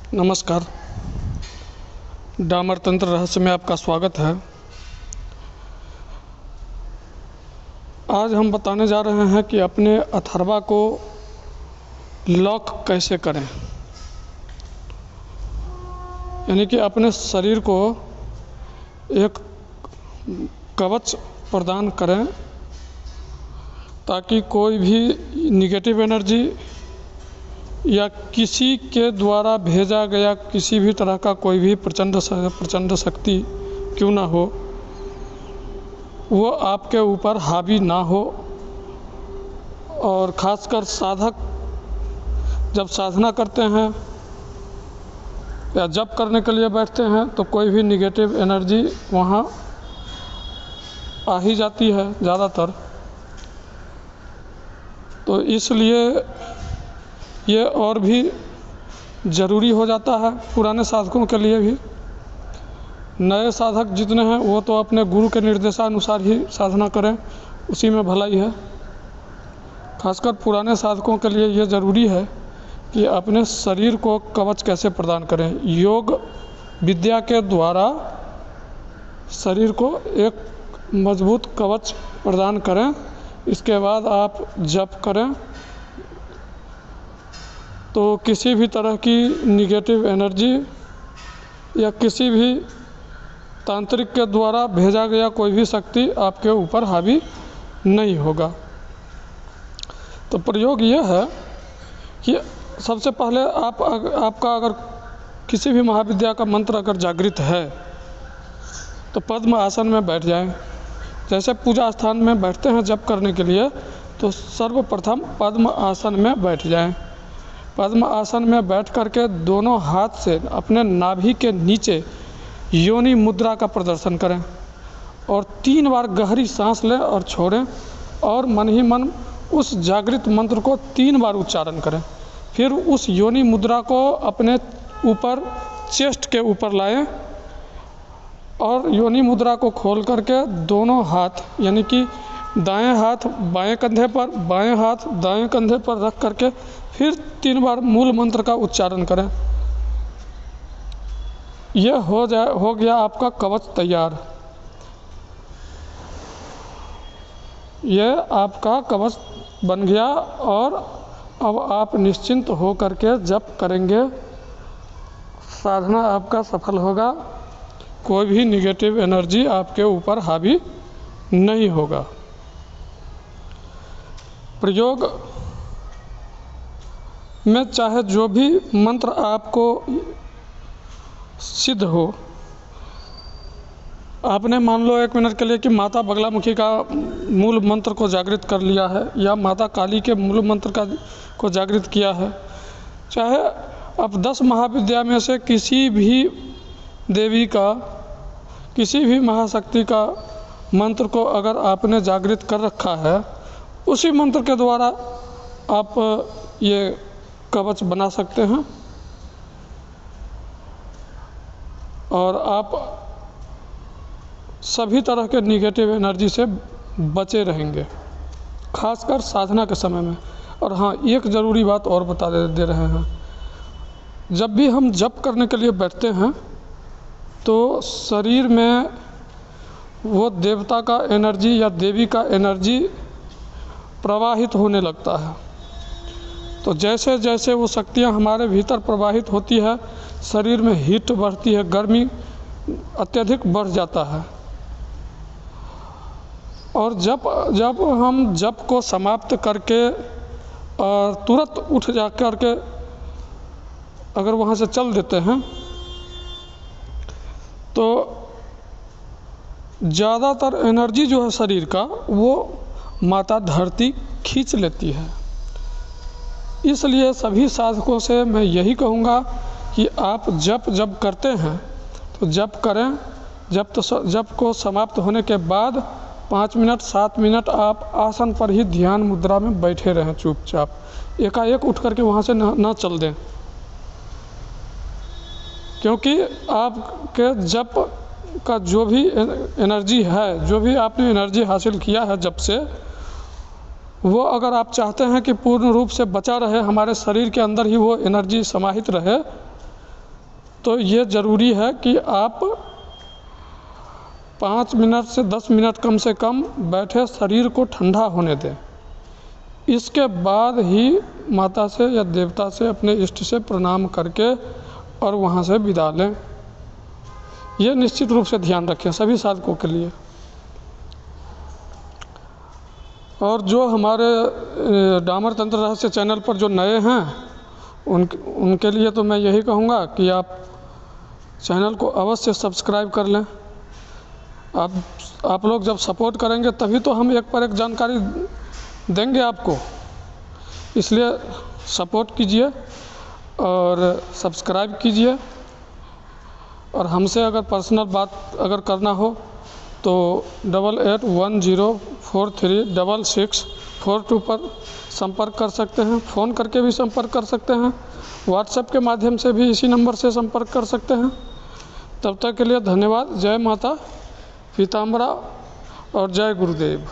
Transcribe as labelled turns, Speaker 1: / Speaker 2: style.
Speaker 1: नमस्कार। डामर तंत्र रहस्य में आपका स्वागत है। आज हम बताने जा रहे हैं कि अपने अथर्वा को लॉक कैसे करें, यानी कि अपने शरीर को एक कवच प्रदान करें ताकि कोई भी निगेटिव एनर्जी या किसी के द्वारा भेजा गया किसी भी तरह का कोई भी प्रचंड शक्ति क्यों ना हो, वो आपके ऊपर हावी ना हो। और ख़ासकर साधक जब साधना करते हैं या जप करने के लिए बैठते हैं तो कोई भी निगेटिव एनर्जी वहाँ आ ही जाती है ज़्यादातर। तो इसलिए ये और भी ज़रूरी हो जाता है पुराने साधकों के लिए भी। नए साधक जितने हैं वो तो अपने गुरु के निर्देशानुसार ही साधना करें, उसी में भलाई है। खासकर पुराने साधकों के लिए ये ज़रूरी है कि अपने शरीर को कवच कैसे प्रदान करें। योग विद्या के द्वारा शरीर को एक मजबूत कवच प्रदान करें, इसके बाद आप जप करें तो किसी भी तरह की निगेटिव एनर्जी या किसी भी तांत्रिक के द्वारा भेजा गया कोई भी शक्ति आपके ऊपर हावी नहीं होगा। तो प्रयोग यह है कि सबसे पहले आपका अगर किसी भी महाविद्या का मंत्र अगर जागृत है तो पद्म आसन में बैठ जाएं। जैसे पूजा स्थान में बैठते हैं जप करने के लिए, तो सर्वप्रथम पद्म आसन में बैठ जाएं। पद्म आसन में बैठ करके दोनों हाथ से अपने नाभि के नीचे योनि मुद्रा का प्रदर्शन करें और 3 बार गहरी सांस लें और छोड़ें और मन ही मन उस जागृत मंत्र को 3 बार उच्चारण करें। फिर उस योनि मुद्रा को अपने ऊपर चेस्ट के ऊपर लाएं और योनि मुद्रा को खोल करके दोनों हाथ यानी कि दाएं हाथ बाएं कंधे पर, बाएं हाथ दाएं कंधे पर रख करके फिर 3 बार मूल मंत्र का उच्चारण करें। यह हो गया आपका कवच तैयार। यह आपका कवच बन गया और अब आप निश्चिंत हो करके जप करेंगे, साधना आपका सफल होगा, कोई भी निगेटिव एनर्जी आपके ऊपर हावी नहीं होगा। प्रयोग में चाहे जो भी मंत्र आपको सिद्ध हो, आपने मान लो 1 मिनट के लिए कि माता बगलामुखी का मूल मंत्र को जागृत कर लिया है या माता काली के मूल मंत्र को जागृत किया है, चाहे अब 10 महाविद्या में से किसी भी देवी का किसी भी महाशक्ति का मंत्र को अगर आपने जागृत कर रखा है, उसी मंत्र के द्वारा आप ये कवच बना सकते हैं और आप सभी तरह के निगेटिव एनर्जी से बचे रहेंगे, खासकर साधना के समय में। और हाँ, एक ज़रूरी बात और बता दे रहे हैं, जब भी हम जप करने के लिए बैठते हैं तो शरीर में वो देवता का एनर्जी या देवी का एनर्जी प्रवाहित होने लगता है। तो जैसे जैसे वो शक्तियाँ हमारे भीतर प्रवाहित होती है, शरीर में हीट बढ़ती है, गर्मी अत्यधिक बढ़ जाता है। और जब हम जप को समाप्त करके और तुरंत उठ जा करके अगर वहाँ से चल देते हैं तो ज़्यादातर एनर्जी जो है शरीर का वो माता धरती खींच लेती है। इसलिए सभी साधकों से मैं यही कहूँगा कि आप जब करते हैं तो जप करें। जप को समाप्त होने के बाद 5 मिनट 7 मिनट आप आसन पर ही ध्यान मुद्रा में बैठे रहें चुपचाप, एकाएक उठ करके वहाँ से ना चल दें, क्योंकि आपके जप का जो भी एनर्जी है, जो भी आपने एनर्जी हासिल किया है जब से, वो अगर आप चाहते हैं कि पूर्ण रूप से बचा रहे, हमारे शरीर के अंदर ही वो एनर्जी समाहित रहे, तो ये ज़रूरी है कि आप 5 मिनट से 10 मिनट कम से कम बैठे शरीर को ठंडा होने दें। इसके बाद ही माता से या देवता से, अपने इष्ट से प्रणाम करके और वहाँ से विदा लें। ये निश्चित रूप से ध्यान रखें सभी साधकों के लिए। और जो हमारे डामर तंत्र रहस्य चैनल पर जो नए हैं उनके लिए तो मैं यही कहूँगा कि आप चैनल को अवश्य सब्सक्राइब कर लें। आप लोग जब सपोर्ट करेंगे तभी तो हम एक पर एक जानकारी देंगे आपको, इसलिए सपोर्ट कीजिए और सब्सक्राइब कीजिए। और हमसे अगर पर्सनल बात अगर करना हो तो 8810436642 पर संपर्क कर सकते हैं। फ़ोन करके भी संपर्क कर सकते हैं, व्हाट्सएप के माध्यम से भी इसी नंबर से संपर्क कर सकते हैं। तब तक के लिए धन्यवाद। जय माता पीताम्बरा और जय गुरुदेव।